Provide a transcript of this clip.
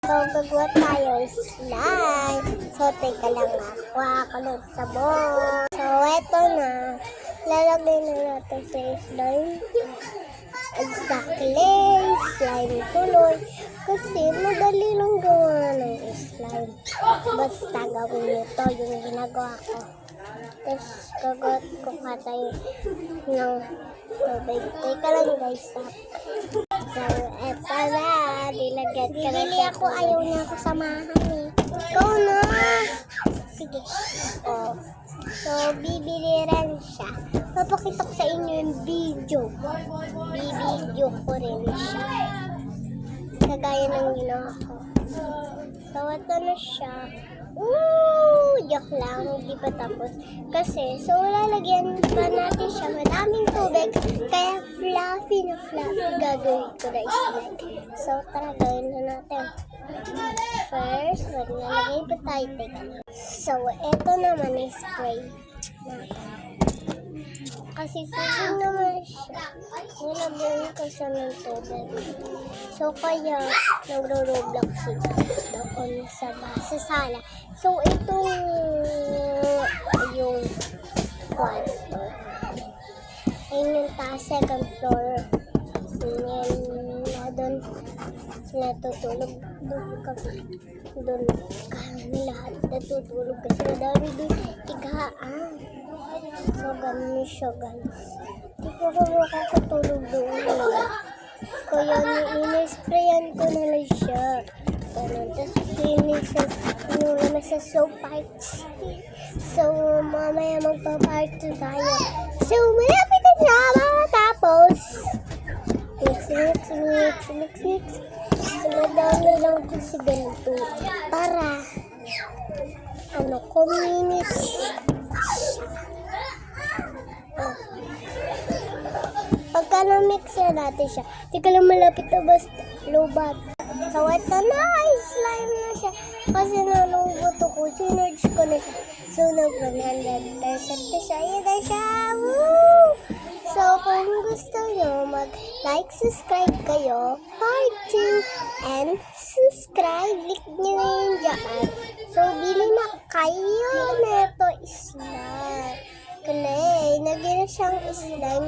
So, gagawa tayo slime. So, teka lang ako ng sabon. So, eto na. Lalagay na natin sa slime. Sa clay, slime tuloy. Kasi madali lang gawa ng slime. Basta gawin nyo to yung ginagawa ko. Tapos, gagawin ko pa tayo ng tubig. Teka lang guys. So, eto na. Dilagyan ka na siya. Ako, ayaw niya ako samahan eh. Ikaw na! Sige. Oh. So, bibili rin siya. Papakita ko sa inyo yung video. Bibidyo ko rin siya. Kagaya ng ginawa ko. So, ito na siya. Joke lang, hindi pa tapos. Kasi, so, lalagyan pa natin siya madaming tubig. Kaya, fluffy na fluffy gagawin ko na slime. So, tara, gawin na natin. First, maglalagay pa tayo. Teka. So, ito naman is spray natin. Kasi tubig naman siya. Nilagyan ko siya ng tubig. So, kaya, nagro-roblox siya doon sa sala. So, ito yung kwarto. Ayun yung taas, second floor. Yan na doon sila tutulog. Doon kami lahat natutulog kasi madami doon tigaan. So, ganun siya guys. Hindi ko makakatulog doon. Kaya ini-sprayan ko na lang siya. Ganun. Tapos linisan naman sa soap parts. So, mamaya magpa-part tayo. So, malapit na siya matapos. Mix. So, madami lang kasi ganito. Para, kuminis. Pagka na-mix na natin siya, di ka lang malapit na basta lubat. So, ito na, slime na siya. Kasi nalubot ako, sinerge ko na siya. So, nag-100% na siya. Yan na siya. Woo! So, kung gusto nyo, mag-like, subscribe kayo, part 2, and subscribe, click nyo na yun dyan. So, bili na kayo na ito slime. Kulay, nagyan na siyang slime.